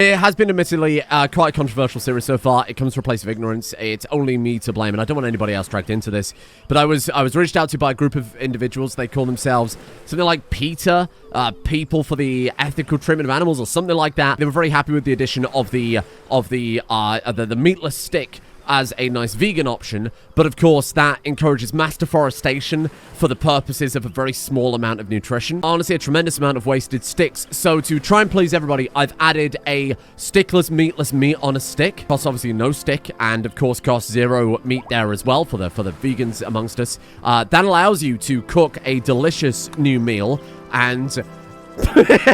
It has been admittedly quite a controversial series so far. It comes from a place of ignorance. It's only me to blame, and I don't want anybody else dragged into this. But I was reached out to by a group of individuals. They call themselves something like PETA, People for the Ethical Treatment of Animals, or something like that. They were very happy with the addition of the meatless stick as a nice vegan option, but of course that encourages mass deforestation for the purposes of a very small amount of nutrition. Honestly, a tremendous amount of wasted sticks. So to try and please everybody, I've added a stickless, meatless meat on a stick. Costs obviously no stick, and of course costs 0 meat there as well for the vegans amongst us. That allows you to cook a delicious new meal, and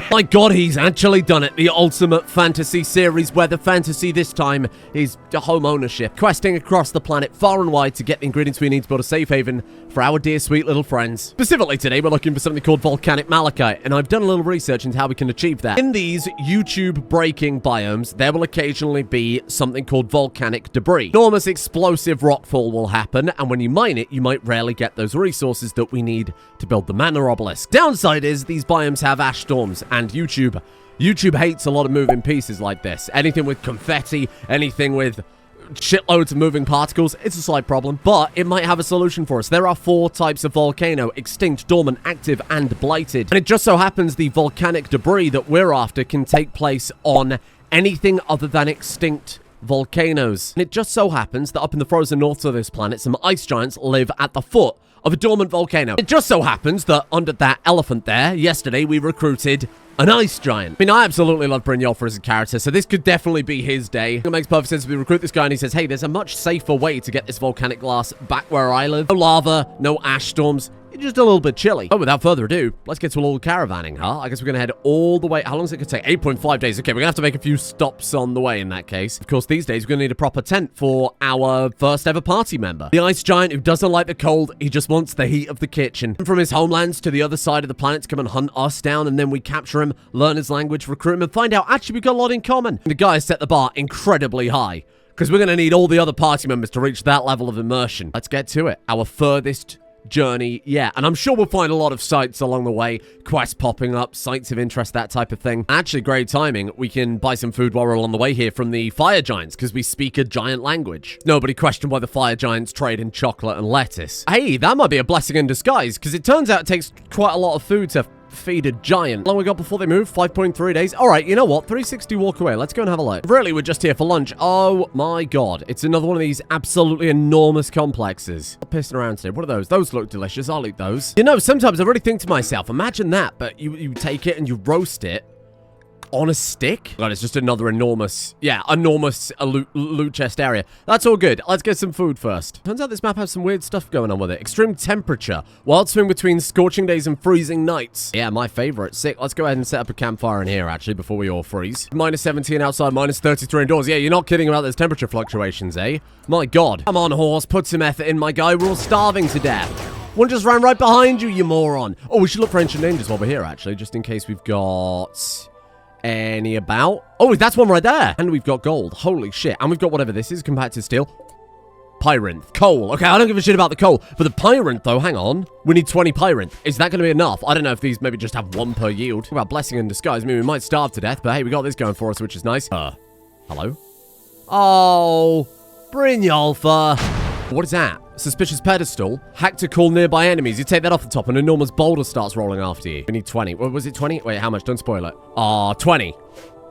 my god, he's actually done it. The ultimate fantasy series where the fantasy this time is home ownership. Questing across the planet far and wide to get the ingredients we need to build a safe haven for our dear sweet little friends. Specifically today, we're looking for something called volcanic malachite, and I've done a little research into how we can achieve that. In these YouTube breaking biomes, there will occasionally be something called volcanic debris. Enormous explosive rockfall will happen, and when you mine it, you might rarely get those resources that we need to build the mana obelisk. Downside is these biomes have ash storms, and YouTube hates a lot of moving pieces like this. Anything with confetti, anything with shitloads of moving particles, it's a slight problem, but it might have a solution for us. There are 4 types of volcano: extinct, dormant, active, and blighted. And it just so happens the volcanic debris that we're after can take place on anything other than extinct volcanoes. And it just so happens that up in the frozen north of this planet, some ice giants live at the foot of a dormant volcano. It just so happens that under that elephant there, yesterday we recruited an ice giant. I mean, I absolutely love Brynjolfur as a character, so this could definitely be his day. It makes perfect sense. We recruit this guy and he says, hey, there's a much safer way to get this volcanic glass back where I live. No lava, no ash storms. It's just a little bit chilly. Oh, without further ado, let's get to a little caravanning, huh? I guess we're going to head all the way. How long is it going to take? 8.5 days. Okay, we're going to have to make a few stops on the way in that case. Of course, these days, we're going to need a proper tent for our first ever party member. The ice giant who doesn't like the cold. He just wants the heat of the kitchen. From his homelands to the other side of the planet to come and hunt us down, and then we capture him, learn his language, recruit him, and find out actually we've got a lot in common. And the guy has set the bar incredibly high, because we're going to need all the other party members to reach that level of immersion. Let's get to it. Our furthest journey, yeah, and I'm sure we'll find a lot of sites along the way, quests popping up, sites of interest, that type of thing. Actually, great timing. We can buy some food while we're along the way here from the fire giants, because we speak a giant language. Nobody questioned why the fire giants trade in chocolate and lettuce. Hey, that might be a blessing in disguise, because it turns out it takes quite a lot of food to feed a giant. How long we got before they move? 5.3 days. All right, you know what? 360 walk away. Let's go and have a look. Really, we're just here for lunch. Oh my god. It's another one of these absolutely enormous complexes. I'm pissing around today. What are those? Those look delicious. I'll eat those. You know, sometimes I really think to myself, imagine that, but you take it and you roast it on a stick? God, it's just another enormous loot chest area. That's all good. Let's get some food first. Turns out this map has some weird stuff going on with it. Extreme temperature. Wild swing between scorching days and freezing nights. Yeah, my favorite. Sick. Let's go ahead and set up a campfire in here, actually, before we all freeze. Minus 17 outside, minus 33 indoors. Yeah, you're not kidding about those temperature fluctuations, eh? My god. Come on, horse. Put some effort in, my guy. We're all starving to death. One just ran right behind you, you moron. Oh, we should look for ancient dangers while we're here, actually, just in case we've got any about. Oh, that's one right there. And we've got gold. Holy shit. And we've got whatever this is, compacted steel. Pyrinth. Coal. Okay, I don't give a shit about the coal. But the pyrinth, though, hang on. We need 20 pyrinth. Is that going to be enough? I don't know if these maybe just have 1 per yield. Talk about blessing in disguise. I mean, we might starve to death, but hey, we got this going for us, which is nice. Hello? Oh, Brynjolfur. What is that? Suspicious pedestal. Hack to call nearby enemies. You take that off the top, an enormous boulder starts rolling after you. We need 20. Was it 20? Wait, how much? Don't spoil it. 20.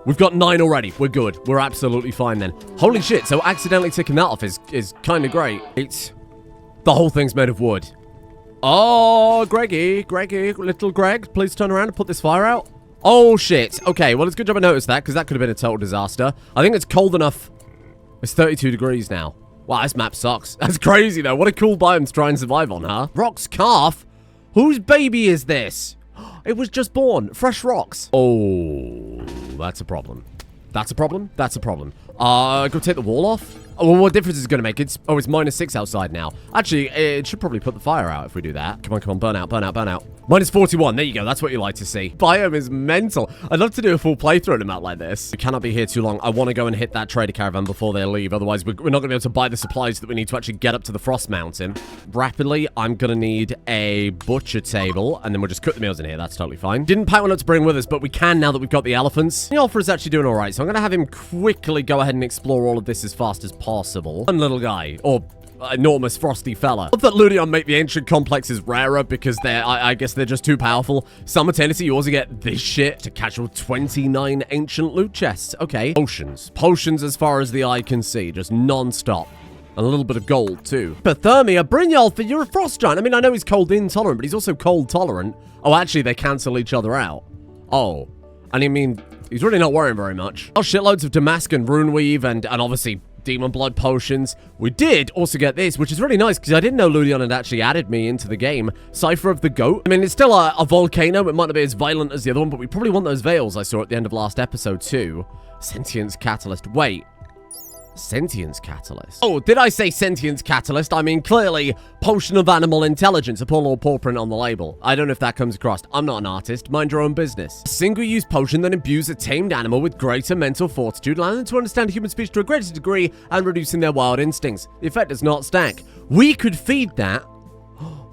We've got 9 already. We're good. We're absolutely fine then. Holy shit. So accidentally ticking that off is kind of great. The whole thing's made of wood. Oh, Greggy, little Greg, please turn around and put this fire out. Oh, shit. Okay, well, it's a good job I noticed that, because that could have been a total disaster. I think it's cold enough. It's 32 degrees now. Wow, this map sucks. That's crazy, though. What a cool biome to try and survive on, huh? Rock's calf? Whose baby is this? It was just born. Fresh rocks. Oh, that's a problem. That's a problem? That's a problem. Go take the wall off. Oh, well, what difference is it going to make? It's -6 outside now. Actually, it should probably put the fire out if we do that. Come on, burn out, burn out, burn out. -41, there you go, that's what you like to see. Biome is mental. I'd love to do a full playthrough on a map like this. We cannot be here too long. I want to go and hit that trader caravan before they leave, otherwise we're not going to be able to buy the supplies that we need to actually get up to the Frost Mountain. Rapidly, I'm going to need a butcher table, and then we'll just cook the meals in here, that's totally fine. Didn't pack one up to bring with us, but we can now that we've got the elephants. The Alpha is actually doing alright, so I'm going to have him quickly go ahead and explore all of this as fast as possible. One little guy, or enormous frosty fella. Not that Ludion make the ancient complexes rarer because I guess they're just too powerful. Simultaneously, you also get this shit to catch all 29 ancient loot chests. Okay. Potions. Potions as far as the eye can see, just non-stop. And a little bit of gold, too. Hypothermia, Brynjolfur, you're a frost giant. I mean, I know he's cold intolerant, but he's also cold tolerant. Oh, actually, they cancel each other out. Oh. And I mean, he's really not worrying very much. Oh, shitloads of Damascus Runeweave and obviously Demon Blood potions. We did also get this, which is really nice because I didn't know Ludion had actually added me into the game. Cipher of the Goat. I mean, it's still a volcano. It might not be as violent as the other one, but we probably want those veils I saw at the end of last episode too. Sentience Catalyst. Wait. Sentience Catalyst. Oh, did I say Sentience Catalyst? I mean, clearly, Potion of Animal Intelligence, a poor paw print on the label. I don't know if that comes across. I'm not an artist. Mind your own business. A single-use potion that imbues a tamed animal with greater mental fortitude, allowing them to understand human speech to a greater degree and reducing their wild instincts. The effect does not stack. We could feed that.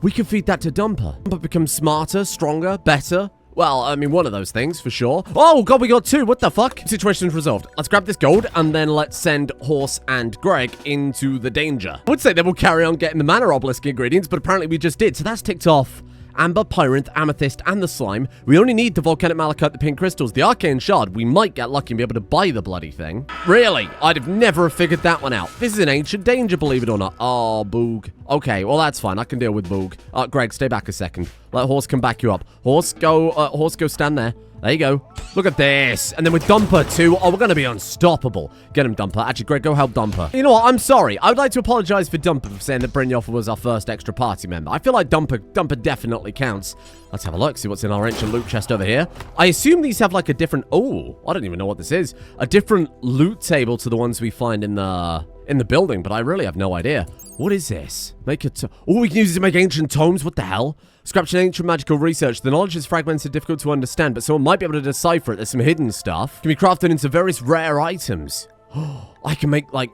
We could feed that to Dumper. Dumper becomes smarter, stronger, better. Well, I mean, one of those things, for sure. Oh, God, we got 2. What the fuck? Situation's resolved. Let's grab this gold, and then let's send Horse and Greg into the danger. I would say they will carry on getting the mana obelisk ingredients, but apparently we just did. So that's ticked off Amber, Pyrinth, Amethyst, and the Slime. We only need the Volcanic Malachite, the Pink Crystals, the Arcane Shard. We might get lucky and be able to buy the bloody thing. Really? I'd have never figured that one out. This is an ancient danger, believe it or not. Oh, Boog. Okay, well, that's fine. I can deal with Boog. Greg, stay back a second. Let Horse come back you up. Horse, go stand there. There you go. Look at this. And then with Dumper, too. Oh, we're going to be unstoppable. Get him, Dumper. Actually, Greg, go help Dumper. You know what? I'm sorry. I would like to apologize for Dumper for saying that Brynjolfur was our first extra party member. I feel like Dumper definitely counts. Let's have a look. See what's in our ancient loot chest over here. I assume these have like a different... Oh, I don't even know what this is. A different loot table to the ones we find in the building, but I really have no idea. What is this? Make it... Oh, we can use it to make ancient tomes? What the hell? Scratching ancient magical research. The knowledge is fragmented, difficult to understand, but someone might be able to decipher it. There's some hidden stuff. Can be crafted into various rare items. I can make, like,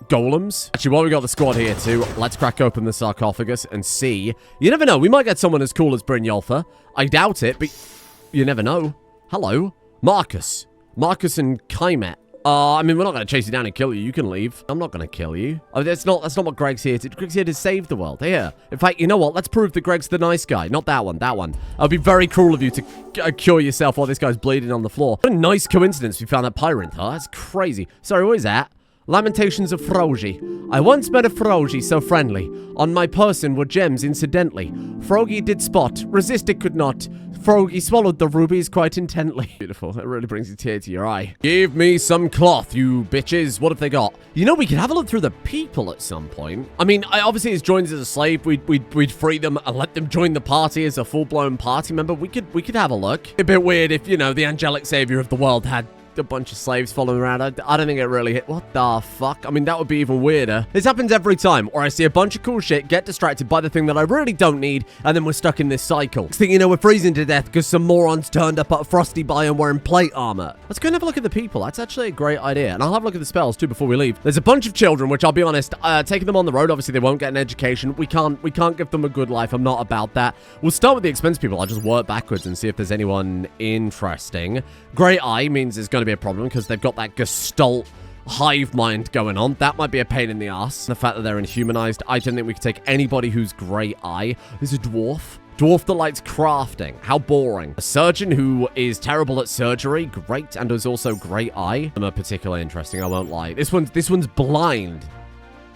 golems. Actually, while we got the squad here, too, let's crack open the sarcophagus and see. You never know. We might get someone as cool as Brynjolfur. I doubt it, but you never know. Hello. Marcus. Marcus and Kaimet. I mean, we're not going to chase you down and kill you. You can leave. I'm not going to kill you. Oh, that's not what Greg's here to do. Greg's here to save the world. Here. In fact, you know what? Let's prove that Greg's the nice guy. Not that one. That one. It would be very cruel of you to cure yourself while this guy's bleeding on the floor. What a nice coincidence we found that Pyrinth, huh? That's crazy. Sorry, what is that? Lamentations of Frogi. I once met a Frogi so friendly. On my person were gems incidentally. Frogi did spot. Resist it could not. Frogi swallowed the rubies quite intently. Beautiful. It really brings a tear to your eye. Give me some cloth, you bitches. What have they got? You know, we could have a look through the people at some point. I mean, obviously, as joined as a slave, we'd free them and let them join the party as a full-blown party member. We could have a look. A bit weird if, you know, the angelic savior of the world had a bunch of slaves following around. I don't think it really hit. What the fuck? I mean, that would be even weirder. This happens every time, or I see a bunch of cool shit, get distracted by the thing that I really don't need, and then we're stuck in this cycle. Next thing you know, we're freezing to death because some morons turned up at a frosty biome wearing plate armor. Let's go and have a look at the people. That's actually a great idea. And I'll have a look at the spells too before we leave. There's a bunch of children, which I'll be honest, taking them on the road, obviously they won't get an education. We can't give them a good life. I'm not about that. We'll start with the expense people. I'll just work backwards and see if there's anyone interesting. Great Eye means there's going to be a problem because they've got that gestalt hive mind going on. That might be a pain in the ass. The fact that they're inhumanized, I don't think we could take anybody who's Great Eye. There's a dwarf. Dwarf that likes crafting. How boring. A surgeon who is terrible at surgery. Great. And is also Great Eye. Some are particularly interesting, I won't lie. This one's blind.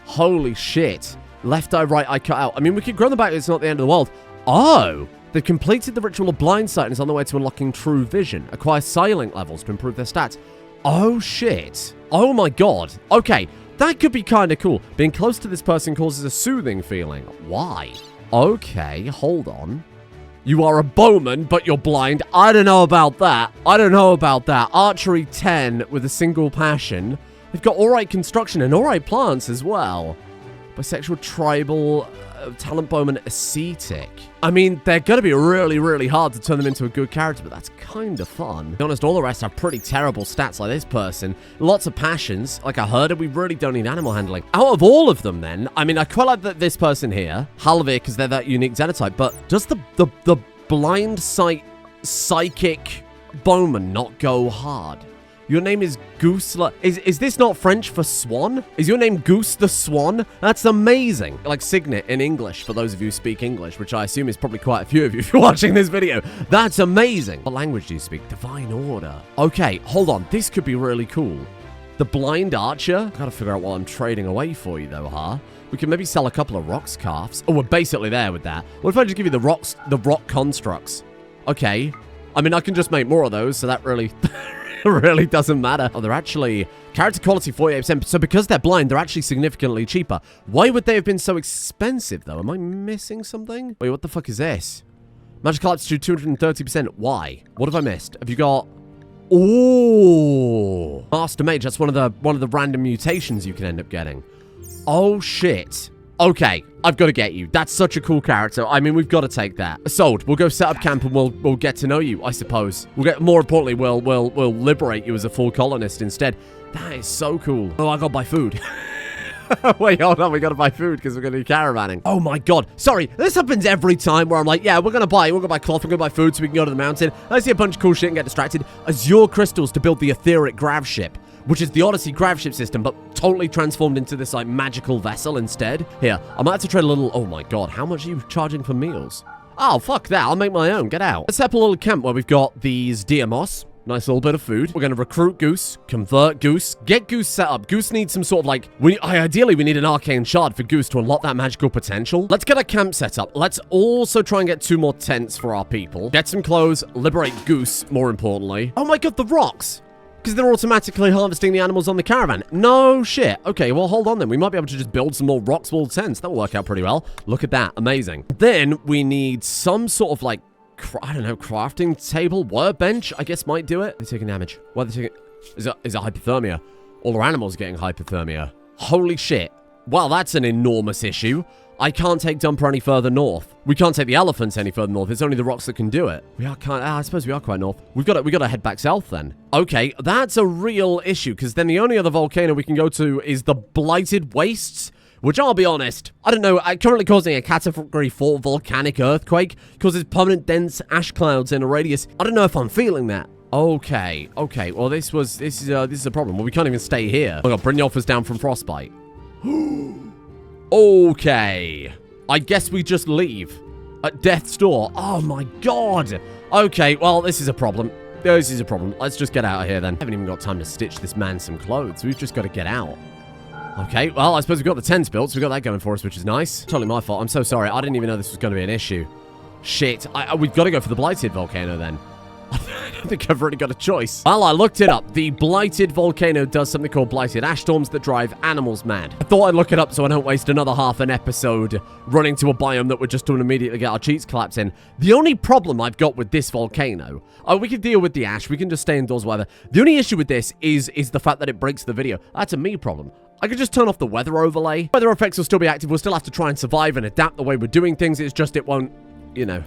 Holy shit. Left eye, right eye cut out. I mean, we could grow them back. It's not the end of the world. Oh! They've completed the ritual of blind sight and is on the way to unlocking true vision. Acquire silent levels to improve their stats. Oh, shit. Oh, my God. Okay, that could be kind of cool. Being close to this person causes a soothing feeling. Why? Okay, hold on. You are a bowman, but you're blind. I don't know about that. Archery 10 with a single passion. They've got alright construction and alright plants as well. Bisexual, tribal, talent bowman, ascetic. I mean, they're going to be really, really hard to turn them into a good character, but that's kind of fun. To be honest, all the rest have pretty terrible stats like this person. Lots of passions. Like a herder, we really don't need animal handling. Out of all of them then, I mean, I quite like that this person here, Halvir, because they're that unique xenotype, but does the blind sight psychic bowman not go hard? Your name is Goose. Is this not French for swan? Is your name Goose the Swan? That's amazing. Like signet in English, for those of you who speak English, which I assume is probably quite a few of you if you're watching this video. That's amazing. What language do you speak? Divine Order. Okay, hold on. This could be really cool. The Blind Archer. Gotta figure out what I'm trading away for you, though, huh? We can maybe sell a couple of rock scarfs. Oh, we're basically there with that. What if I just give you the rock constructs? Okay. I mean, I can just make more of those, so that really... really doesn't matter. Oh, they're actually character quality 48%. So because they're blind, they're actually significantly cheaper. Why would they have been so expensive, though? Am I missing something? Wait, what the fuck is this? Magical aptitude 230%. Why? What have I missed? Have you got... Ooh. Master Mage. That's one of the random mutations you can end up getting. Oh, shit. Okay, I've got to get you. That's such a cool character. I mean, we've got to take that. Sold. We'll go set up camp and we'll get to know you, I suppose. More importantly, we'll liberate you as a full colonist instead. That is so cool. Oh, I gotta buy food. Wait, hold on. We gotta buy food because we're gonna do caravanning. Oh my god. Sorry, this happens every time where I'm like, yeah, we're gonna buy cloth, we're gonna buy food so we can go to the mountain. I see a bunch of cool shit and get distracted. Azure crystals to build the etheric grav ship, which is the Odyssey grav ship system, but totally transformed into this, like, magical vessel instead. Here, I might have to trade a little... Oh, my God. How much are you charging for meals? Oh, fuck that. I'll make my own. Get out. Let's set up a little camp where we've got these deer moss. Nice little bit of food. We're going to recruit Goose, convert Goose, get Goose set up. Goose needs some sort of, like... Ideally, we need an arcane shard for Goose to unlock that magical potential. Let's get a camp set up. Let's also try and get 2 more tents for our people. Get some clothes. Liberate Goose, more importantly. Oh, my God, the rocks. Because they're automatically harvesting the animals on the caravan. No shit. Okay, well, hold on then. We might be able to just build some more rocks wall tents. That'll work out pretty well. Look at that. Amazing. Then we need some sort of, like, I don't know, crafting table, workbench, I guess might do it. They're taking damage. Why are they taking... Is it hypothermia? All our animals are getting hypothermia. Holy shit. Well, that's an enormous issue. I can't take Dumper any further north. We can't take the elephants any further north. It's only the rocks that can do it. I suppose we are quite north. We got to head back south then. Okay, that's a real issue, because then the only other volcano we can go to is the Blighted Wastes, which, I'll be honest, I don't know, currently causing a Category 4 volcanic earthquake, causes permanent dense ash clouds in a radius. I don't know if I'm feeling that. Okay, well, this is a problem. Well, we can't even stay here. Oh, God, Brynjolf is down from frostbite. Okay. I guess we just leave. At death's door. Oh, my God. Okay, well, this is a problem. This is a problem. Let's just get out of here, then. I haven't even got time to stitch this man some clothes. We've just got to get out. Okay, well, I suppose we've got the tents built, so we've got that going for us, which is nice. Totally my fault. I'm so sorry. I didn't even know this was going to be an issue. Shit. We've got to go for the Blighted Volcano, then. I don't think I've really got a choice. Well, I looked it up. The Blighted Volcano does something called Blighted Ash Storms that drive animals mad. I thought I'd look it up so I don't waste another half an episode running to a biome that we're just doing immediately get our cheats collapsed in. The only problem I've got with this volcano... Oh, we can deal with the ash. We can just stay indoors, whatever. The only issue with this is the fact that it breaks the video. That's a me problem. I could just turn off the weather overlay. Weather effects will still be active. We'll still have to try and survive and adapt the way we're doing things. It's just it won't, you know...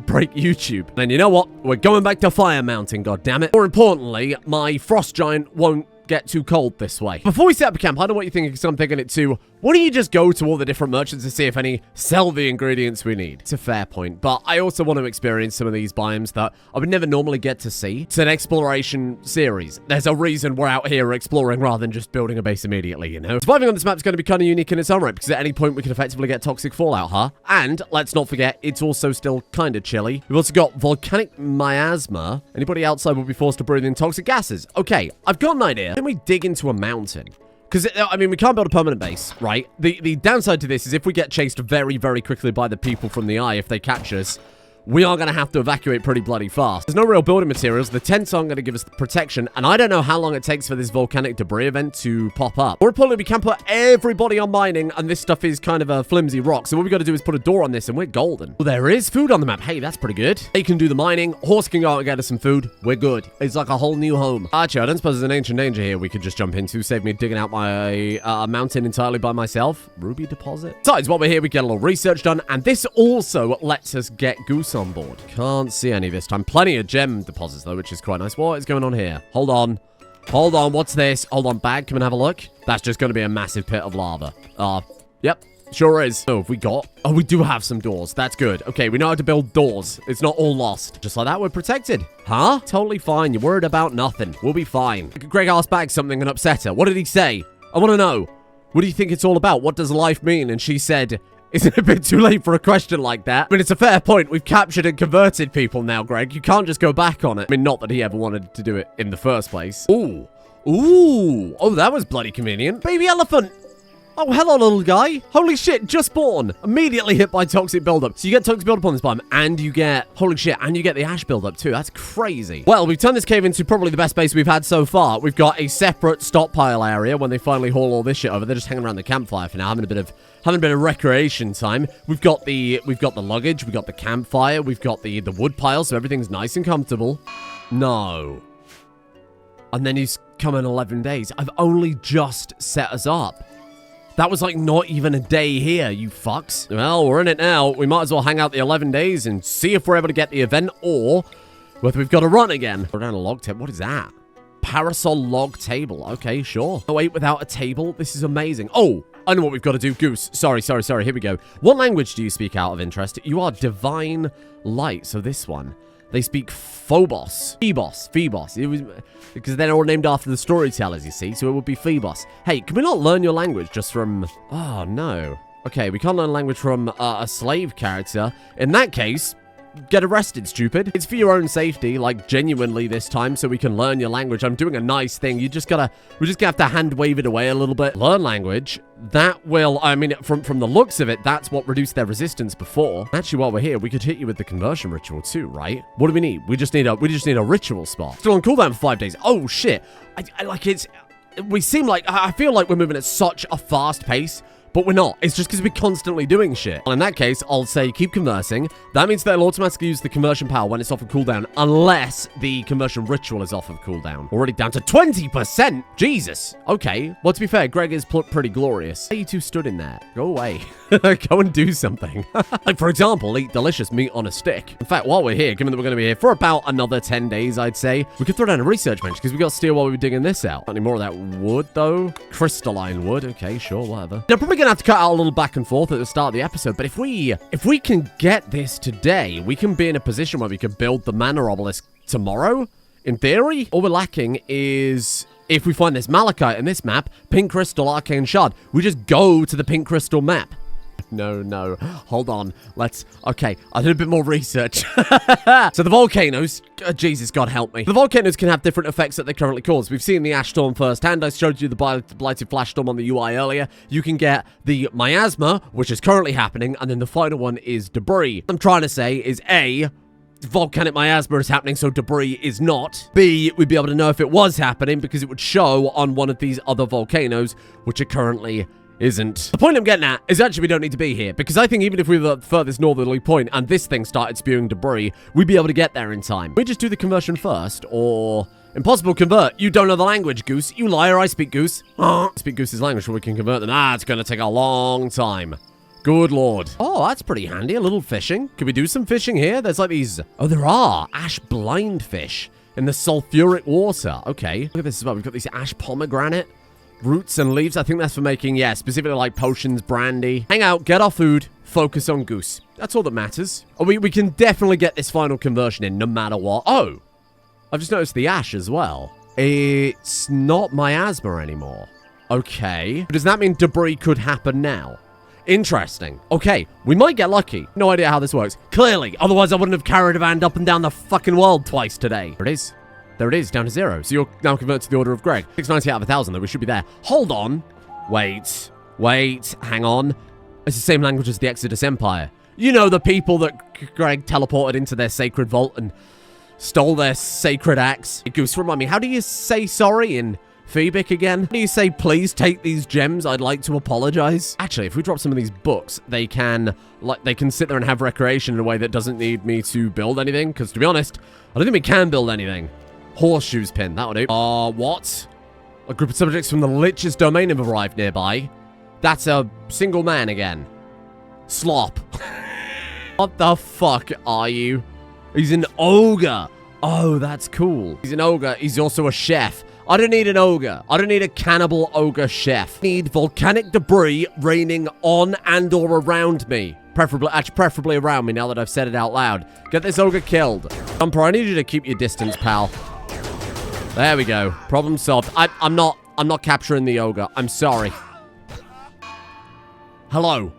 break YouTube. And you know what? We're going back to Fire Mountain, goddammit. More importantly, my frost giant won't get too cold this way. Before we set up camp, I don't know what you're thinking, because I'm thinking it too. Why don't you just go to all the different merchants and see if any sell the ingredients we need? It's a fair point, but I also want to experience some of these biomes that I would never normally get to see. It's an exploration series. There's a reason we're out here exploring rather than just building a base immediately, you know? Surviving on this map is going to be kind of unique in its own right, because at any point we can effectively get toxic fallout, huh? And let's not forget, it's also still kind of chilly. We've also got volcanic miasma. Anybody outside will be forced to breathe in toxic gases. Okay, I've got an idea. Can we dig into a mountain? Because, I mean, we can't build a permanent base, right? The downside to this is if we get chased very, very quickly by the people from the eye, if they catch us, we are going to have to evacuate pretty bloody fast. There's no real building materials. The tents aren't going to give us the protection, and I don't know how long it takes for this volcanic debris event to pop up. More importantly, we can put everybody on mining, and this stuff is kind of a flimsy rock, so what we got to do is put a door on this, and we're golden. Well, there is food on the map. Hey, that's pretty good. They can do the mining. Horse can go out and get us some food. We're good. It's like a whole new home. Actually, I don't suppose there's an ancient danger here we could just jump into, save me digging out my mountain entirely by myself. Ruby deposit. Besides, while we're here, we get a little research done, and this also lets us get Goose on board. Can't see any this time. Plenty of gem deposits, though, which is quite nice. What is going on here? Hold on. Hold on. What's this? Hold on, bag. Come and have a look. That's just going to be a massive pit of lava. Yep. Sure is. Oh, have we got? Oh, we do have some doors. That's good. Okay, we know how to build doors. It's not all lost. Just like that, we're protected. Huh? Totally fine. You're worried about nothing. We'll be fine. Greg asked Bag something and upset her. What did he say? I want to know. What do you think it's all about? What does life mean? And she said, isn't it a bit too late for a question like that? I mean, it's a fair point. We've captured and converted people now, Greg. You can't just go back on it. I mean, not that he ever wanted to do it in the first place. Ooh. Ooh. Oh, that was bloody convenient. Baby elephant. Oh, hello, little guy. Holy shit, just born. Immediately hit by toxic buildup. So you get toxic buildup on this biome, and you get, holy shit, and you get the ash buildup too. That's crazy. Well, we've turned this cave into probably the best base we've had so far. We've got a separate stockpile area when they finally haul all this shit over. They're just hanging around the campfire for now, having a bit of recreation time. We've got the luggage, we've got the campfire, we've got the wood pile, so everything's nice and comfortable. No. And then he's come in 11 days. I've only just set us up. That was like not even a day here, you fucks. Well, we're in it now. We might as well hang out the 11 days and see if we're able to get the event or whether we've got to run again. We're down a log table. What is that? Parasol log table. Okay, sure. Oh, wait, without a table? This is amazing. Oh, I know what we've got to do. Goose. Sorry. Here we go. What language do you speak out of interest? You are divine light. So this one. They speak Phobos. Phoebos. It was because they're all named after the storytellers, you see, so it would be Phoebos. Hey, can we not learn your language just from... Oh, no. Okay, we can't learn language from a slave character. In that case... Get arrested, stupid. It's for your own safety, like genuinely this time, so we can learn your language. I'm doing a nice thing. We're just gonna have to hand wave it away a little bit. Learn language. That will, I mean, from the looks of it, that's what reduced their resistance before. Actually, while we're here, we could hit you with the conversion ritual too, right? What do we need? We just need a ritual spot. Still on cooldown for 5 days. Oh shit. I like it's. We seem like I feel like we're moving at such a fast pace. But we're not. It's just because we're constantly doing shit. Well, in that case, I'll say keep conversing. That means they'll automatically use the conversion power when it's off of cooldown, unless the conversion ritual is off of cooldown. Already down to 20%. Jesus. Okay. Well, to be fair, Greg is pretty glorious. Why are you two stood in there? Go away. Go and do something. Like, for example, eat delicious meat on a stick. In fact, while we're here, given that we're going to be here for about another 10 days, I'd say, we could throw down a research bench because we got steel while we were digging this out. Not any more of that wood, though. Crystalline wood. Okay, sure, whatever. They're probably going to have to cut out a little back and forth at the start of the episode, but if we can get this today, we can be in a position where we can build the mana obelisk tomorrow, in theory. All we're lacking is... If we find this malachite in this map, pink crystal, arcane shard, we just go to the pink crystal map. No. Hold on. Okay, I did a bit more research. So the volcanoes, Jesus, God help me. The volcanoes can have different effects that they currently cause. We've seen the ash storm firsthand. I showed you the blighted flash storm on the UI earlier. You can get the miasma, which is currently happening, and then the final one is debris. What I'm trying to say is A, volcanic miasma is happening, so debris is not. B, we'd be able to know if it was happening because it would show on one of these other volcanoes, which are currently isn't. The point I'm getting at is actually we don't need to be here, because I think even if we were the furthest northerly point and this thing started spewing debris, we'd be able to get there in time. We just do the conversion first, or... Impossible convert. You don't know the language, Goose. You liar, I speak Goose. Speak Goose's language so we can convert them. It's gonna take a long time. Good lord. Oh, that's pretty handy. A little fishing. Could we do some fishing here? There's like these... Oh, there are ash blind fish in the sulfuric water. Okay. Look at this as well. We've got these ash pomegranate roots and leaves. I think that's for making, yeah, specifically like potions, brandy. Hang out, get our food, focus on Goose. That's all that matters. Oh, we can definitely get this final conversion in no matter what. Oh, I've just noticed the ash as well. It's not miasma anymore. Okay. Does that mean debris could happen now? Interesting. Okay, we might get lucky. No idea how this works. Clearly, otherwise I wouldn't have carried a van up and down the fucking world twice today. There it is. There it is, down to 0. So you're now converted to the order of Greg. 690 out of 1,000, though. We should be there. Hold on. Wait. Hang on. It's the same language as the Exodus Empire. You know, the people that Greg teleported into their sacred vault and stole their sacred axe. Goose, remind me, how do you say sorry in Phoebic again? How do you say, please take these gems? I'd like to apologize. Actually, if we drop some of these books, they can sit there and have recreation in a way that doesn't need me to build anything. Because, to be honest, I don't think we can build anything. Horseshoes pin, that'll do. What? A group of subjects from the Lich's domain have arrived nearby. That's a single man again. Slop. What the fuck are you? He's an ogre. Oh, that's cool. He's an ogre. He's also a chef. I don't need an ogre. I don't need a cannibal ogre chef. I need volcanic debris raining on and or around me. Preferably around me now that I've said it out loud. Get this ogre killed. Jumper, I need you to keep your distance, pal. There we go. Problem solved. I'm not capturing the ogre. I'm sorry. Hello.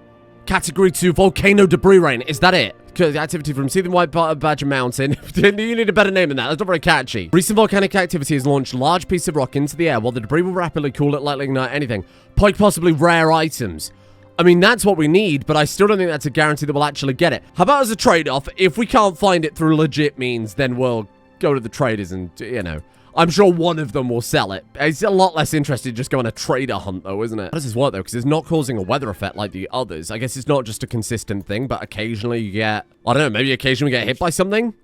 Category 2 volcano debris rain. Is that it? Activity from Seething White Badger Mountain. You need a better name than that. That's not very catchy. Recent volcanic activity has launched large piece of rock into the air while the debris will rapidly cool it, likely ignite anything. Quite possibly rare items. I mean, that's what we need, but I still don't think that's a guarantee that we'll actually get it. How about as a trade-off, if we can't find it through legit means, then we'll go to the traders and, you know, I'm sure one of them will sell it. It's a lot less interested just going on a trader hunt, though, isn't it? How does this work, though? Because it's not causing a weather effect like the others. I guess it's not just a consistent thing, but occasionally you get... I don't know, maybe occasionally we get hit by something?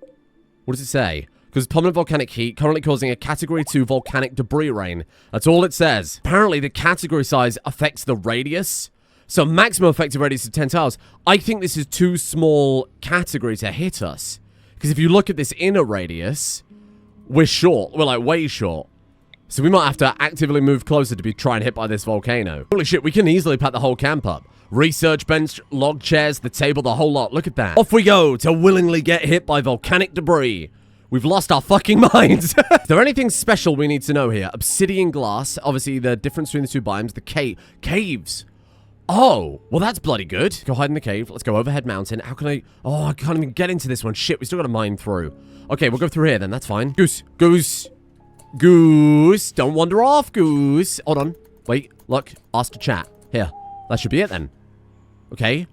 What does it say? Because permanent volcanic heat currently causing a Category 2 volcanic debris rain. That's all it says. Apparently, the category size affects the radius. So maximum effective radius is 10 tiles. I think this is too small category to hit us. Because if you look at this inner radius... We're short. We're, like, way short. So we might have to actively move closer to be trying hit by this volcano. Holy shit, we can easily pack the whole camp up. Research bench, log chairs, the table, the whole lot. Look at that. Off we go to willingly get hit by volcanic debris. We've lost our fucking minds. Is there anything special we need to know here? Obsidian glass. Obviously, the difference between the two biomes. The caves. Oh, well, that's bloody good. Go hide in the cave. Let's go overhead mountain. How can I... Oh, I can't even get into this one. Shit, we still got to mine through. Okay, we'll go through here then. That's fine. Goose. Goose. Goose. Don't wander off, Goose. Hold on. Wait. Look. Ask to chat. Here. That should be it then. Okay.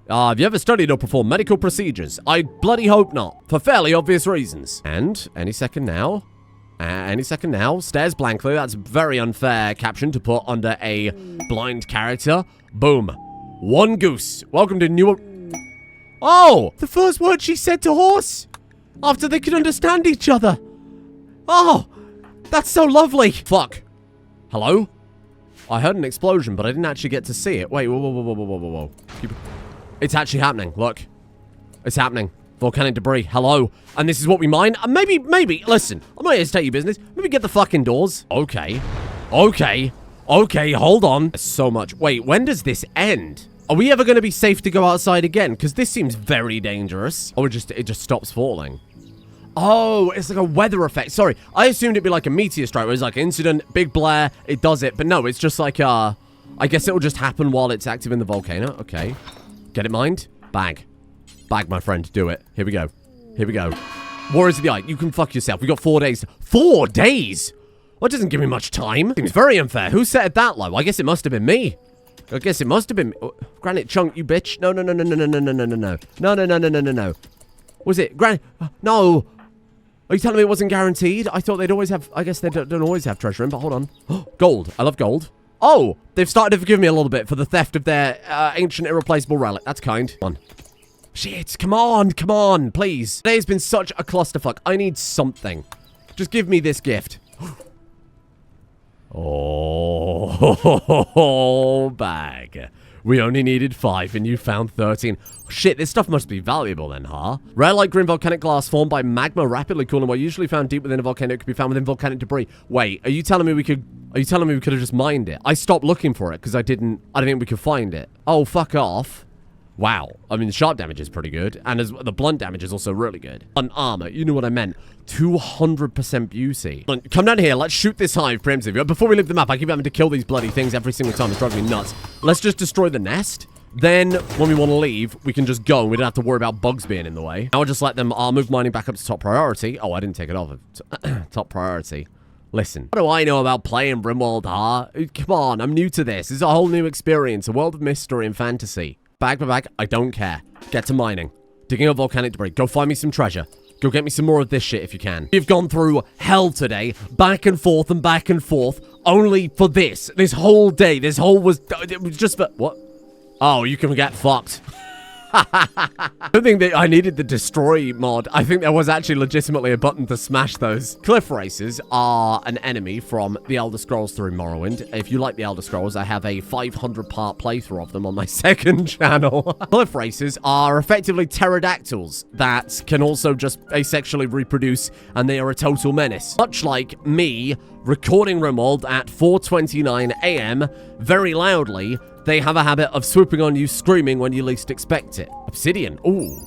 Have you ever studied or performed medical procedures? I bloody hope not. For fairly obvious reasons. And any second now. Any second now. Stares blankly. That's a very unfair caption to put under a blind character. Boom. One goose. Welcome to new... Oh! The first word she said to horse! After they could understand each other. Oh! That's so lovely. Fuck. Hello? I heard an explosion, but I didn't actually get to see it. Wait, whoa. It's actually happening. Look. It's happening. Volcanic debris. Hello. And this is what we mine? Maybe, listen. I'm not here to tell you business. Maybe get the fucking doors. Okay, hold on. There's so much. Wait, when does this end? Are we ever going to be safe to go outside again? Because this seems very dangerous. Oh, it just stops falling. Oh, it's like a weather effect. Sorry, I assumed it'd be like a meteor strike where it's like incident, big blare, it does it. But no, it's just like, I guess it will just happen while it's active in the volcano. Okay. Get it mined? Bag. Bag, my friend. Do it. Here we go. Warriors of the Eye, you can fuck yourself. We got 4 days. 4 days? Well, it doesn't give me much time. Seems very unfair. Who set it that low? I guess it must have been me. Oh, Granite Chunk, you bitch. No. No. Was it? No. Are you telling me it wasn't guaranteed? I thought they'd always have... I guess they don't always have treasure in, but hold on. Gold. I love gold. Oh, they've started to forgive me a little bit for the theft of their ancient irreplaceable relic. That's kind. Come on. Shit, come on, please. Today's been such a clusterfuck. I need something. Just give me this gift. Oh, bag. We only needed 5 and you found 13. Shit, this stuff must be valuable then, huh? Rare light green volcanic glass formed by magma rapidly cooling what usually found deep within a volcano could be found within volcanic debris. Wait, are you telling me we could have just mined it? I stopped looking for it because I didn't think we could find it. Oh, fuck off. Wow. I mean, the sharp damage is pretty good. And the blunt damage is also really good. On armor, you know what I meant. 200% beauty. Come down here. Let's shoot this hive preemptively. Before we leave the map, I keep having to kill these bloody things every single time. It's driving me nuts. Let's just destroy the nest. Then, when we want to leave, we can just go. We don't have to worry about bugs being in the way. Now I'll just let them move mining back up to top priority. Oh, I didn't take it off. Top priority. Listen, what do I know about playing Rimworld, huh? Come on, I'm new to this. This is a whole new experience. A world of mystery and fantasy. Bag by bag. I don't care. Get to mining. Digging up volcanic debris. Go find me some treasure. Go get me some more of this shit if you can. We've gone through hell today. Back and forth and back and forth. Only for this. This whole day. It was just for... What? Oh, you can get fucked. I don't think that I needed the destroy mod. I think there was actually legitimately a button to smash those. Cliff Racers are an enemy from the Elder Scrolls through Morrowind. If you like the Elder Scrolls, I have a 500-part playthrough of them on my second channel. Cliff Racers are effectively pterodactyls that can also just asexually reproduce, and they are a total menace. Much like me recording Rimworld at 4:29 a.m. very loudly, they have a habit of swooping on you, screaming when you least expect it. Obsidian. Ooh.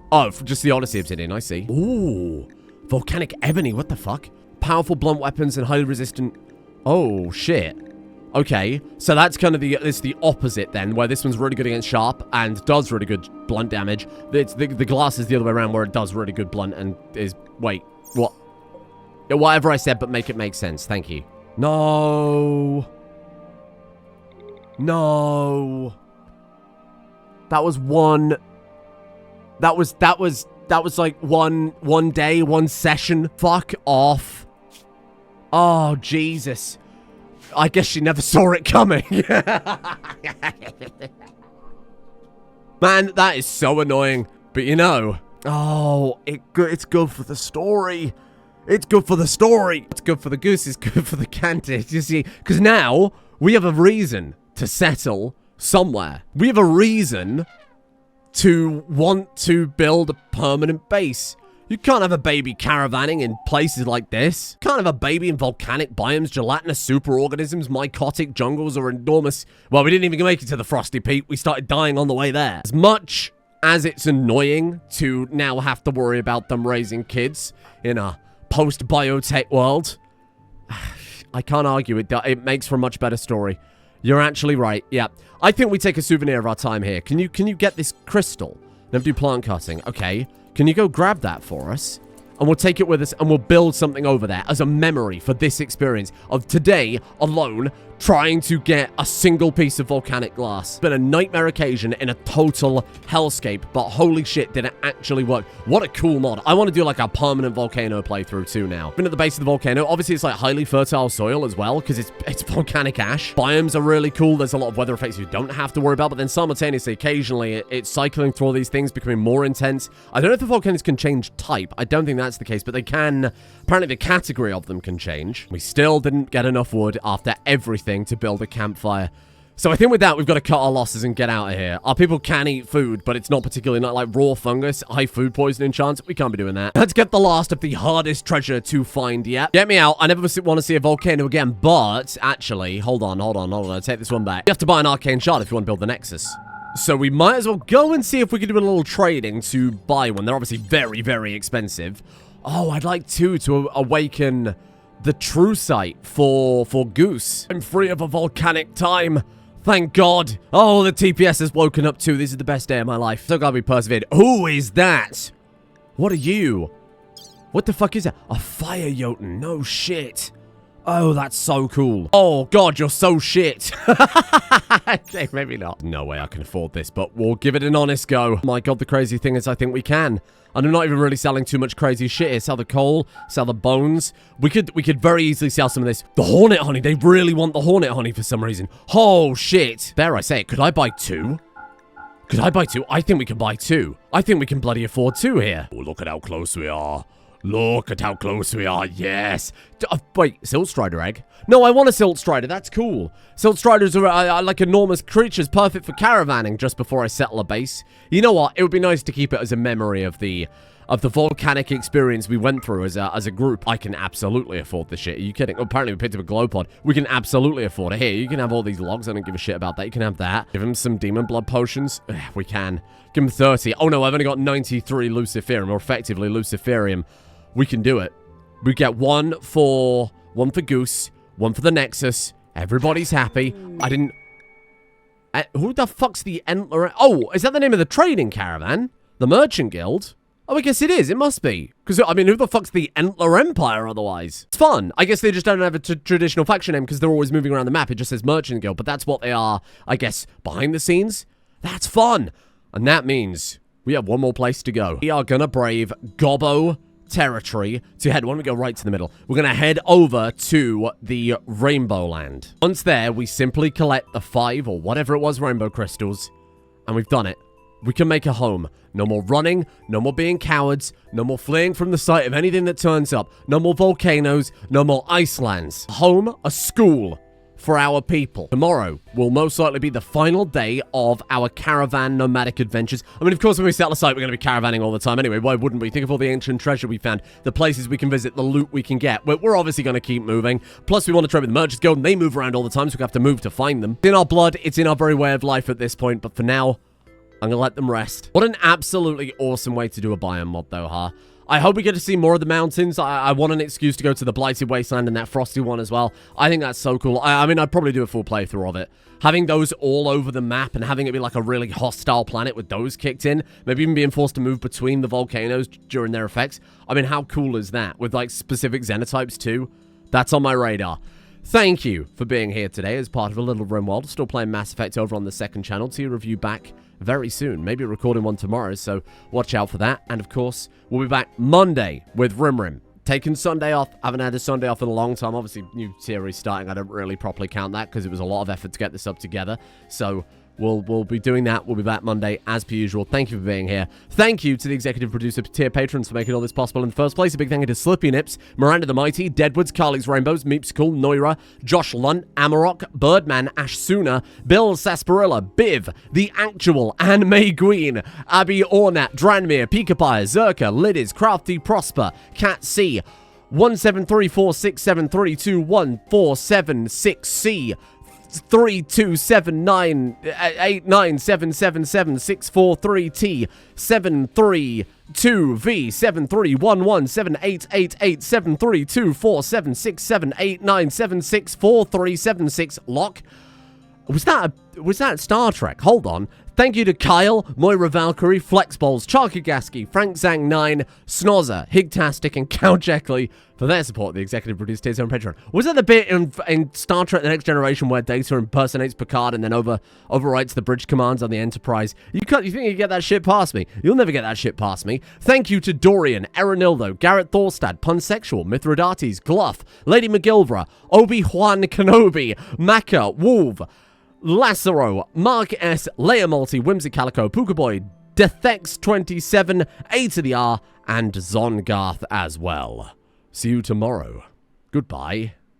Oh, just the Odyssey obsidian, I see. Ooh. Volcanic ebony, what the fuck? Powerful blunt weapons and highly resistant... Oh, shit. Okay, so that's kind of it's the opposite then, where this one's really good against sharp and does really good blunt damage. The glass is the other way around, where it does really good blunt and is... Wait, what? Whatever I said, but make it make sense. Thank you. No... No. That was one... That was like one day, one session. Fuck off. Oh, Jesus. I guess she never saw it coming. Man, that is so annoying. But you know... Oh, it's good for the story. It's good for the story. It's good for the goose. It's good for the canted. You see, because now we have a reason to settle somewhere. We have a reason to want to build a permanent base. You can't have a baby caravanning in places like this. You can't have a baby in volcanic biomes, gelatinous superorganisms, mycotic jungles, or enormous... Well, we didn't even make it to the Frosty Peak. We started dying on the way there. As much as it's annoying to now have to worry about them raising kids in a post-biotech world, I can't argue it. It makes for a much better story. You're actually right. Yeah. I think we take a souvenir of our time here. Can you get this crystal? Never do plant cutting. Okay. Can you go grab that for us? And we'll take it with us and we'll build something over there as a memory for this experience of today alone trying to get a single piece of volcanic glass. It's been a nightmare occasion in a total hellscape, but holy shit, did it actually work. What a cool mod. I want to do like a permanent volcano playthrough too now. Been at the base of the volcano. Obviously, it's like highly fertile soil as well because it's volcanic ash. Biomes are really cool. There's a lot of weather effects you don't have to worry about, but then simultaneously, occasionally, it's cycling through all these things, becoming more intense. I don't know if the volcanoes can change type. I don't think that's the case, but they can. Apparently, the category of them can change. We still didn't get enough wood after everything to build a campfire. So I think with that, we've got to cut our losses and get out of here. Our people can eat food, but it's not particularly not like raw fungus, high food poisoning chance. We can't be doing that. Let's get the last of the hardest treasure to find yet. Get me out. I never want to see a volcano again, but actually, hold on. I'll take this one back. You have to buy an arcane shard if you want to build the Nexus. So we might as well go and see if we can do a little trading to buy one. They're obviously very, very expensive. Oh, I'd like to awaken the true sight for Goose. I'm free of a volcanic time. Thank God. Oh, the TPS has woken up too. This is the best day of my life. So glad we persevered. Who is that? What are you? What the fuck is that? A fire Jotun. No shit. Oh, that's so cool. Oh, God, you're so shit. Okay, maybe not. No way I can afford this, but we'll give it an honest go. My God, the crazy thing is I think we can. And I'm not even really selling too much crazy shit here. Sell the coal, sell the bones. We could very easily sell some of this. The hornet honey. They really want the hornet honey for some reason. Oh, shit. There I say it. Could I buy two? Could I buy two? I think we can buy two. I think we can bloody afford two here. Oh, look at how close we are. Look at how close we are. Yes. Wait, Silt Strider egg? No, I want a Silt Strider. That's cool. Silt Striders are like enormous creatures, perfect for caravanning just before I settle a base. You know what? It would be nice to keep it as a memory of the volcanic experience we went through as a group. I can absolutely afford this shit. Are you kidding? Oh, apparently we picked up a glow pod. We can absolutely afford it. Here, you can have all these logs. I don't give a shit about that. You can have that. Give him some demon blood potions. We can. Give him 30. Oh no, I've only got 93 Luciferium, or effectively Luciferium. We can do it. We get one for Goose, one for the Nexus. Everybody's happy. I didn't... who the fuck's the Entler... Oh, is that the name of the trading caravan? The Merchant Guild? Oh, I guess it is. It must be. Because, I mean, who the fuck's the Entler Empire otherwise? It's fun. I guess they just don't have a traditional faction name because they're always moving around the map. It just says Merchant Guild, but that's what they are, I guess, behind the scenes. That's fun. And that means we have one more place to go. We are gonna brave Gobbo territory to head. Why don't we go right to the middle? We're gonna head over to the Rainbow Land. Once there, we simply collect the 5 or whatever it was rainbow crystals, and we've done it. We can make a home. No more running, no more being cowards, no more fleeing from the sight of anything that turns up, no more volcanoes, no more icelands. A home, a school for our people. Tomorrow will most likely be the final day of our caravan nomadic adventures. I mean, of course, when we settle the site, we're going to be caravanning all the time anyway. Why wouldn't we? Think of all the ancient treasure we found, the places we can visit, the loot we can get. We're obviously going to keep moving. Plus, we want to trade with the Merchants Guild, and they move around all the time, so we have to move to find them. It's in our blood. It's in our very way of life at this point. But for now, I'm going to let them rest. What an absolutely awesome way to do a biome mod, though, huh? I hope we get to see more of the mountains. I want an excuse to go to the Blighted Wasteland and that Frosty one as well. I think that's so cool. I mean, I'd probably do a full playthrough of it. Having those all over the map and having it be like a really hostile planet with those kicked in. Maybe even being forced to move between the volcanoes during their effects. I mean, how cool is that? With, like, specific xenotypes, too. That's on my radar. Thank you for being here today as part of a little Rimworld. Still playing Mass Effect over on the second channel. See a review back very soon. Maybe recording one tomorrow, so watch out for that. And of course, we'll be back Monday with Rim. Taking Sunday off. I haven't had a Sunday off in a long time. Obviously, new series starting. I don't really properly count that because it was a lot of effort to get this up together. So we'll be doing that. We'll be back Monday as per usual. Thank you for being here. Thank you to the executive producer tier patrons for making all this possible in the first place. A big thank you to Slippy Nips, Miranda the Mighty, Deadwoods, Carly's Rainbows, Meeps Cool, Noira, Josh Lunt, Amarok, Birdman, Ash Suna, Bill Sarsaparilla, Biv, The Actual, Anne May Queen, Abby Ornat, Dranmere, Peekapire, Zerka, Lidis, Crafty Prosper, Cat C, 1734673214766C, 327989777643T 732V7317888732476789764376436 lock. Was that Star Trek? Hold on. Thank you to Kyle, Moira Valkyrie, Flexballs, Charkagaski, Frank Zang 9, Snozzer, Higtastic, and Cal Jeckley for their support of the executive producer tiers on Patron. Was that the bit in Star Trek The Next Generation where Data impersonates Picard and then overwrites the bridge commands on the Enterprise? You think you can get that shit past me? You'll never get that shit past me. Thank you to Dorian, Erinildo, Garrett Thorstad, Punsexual, Mithridates, Gluff, Lady McGilvra, Obi-Wan Kenobi, Maka, Wolf, Lacero, Mark S, Leia Multi, Whimsicalico, Pukaboy, Dethex27, A to the R, and Zongarth as well. See you tomorrow. Goodbye.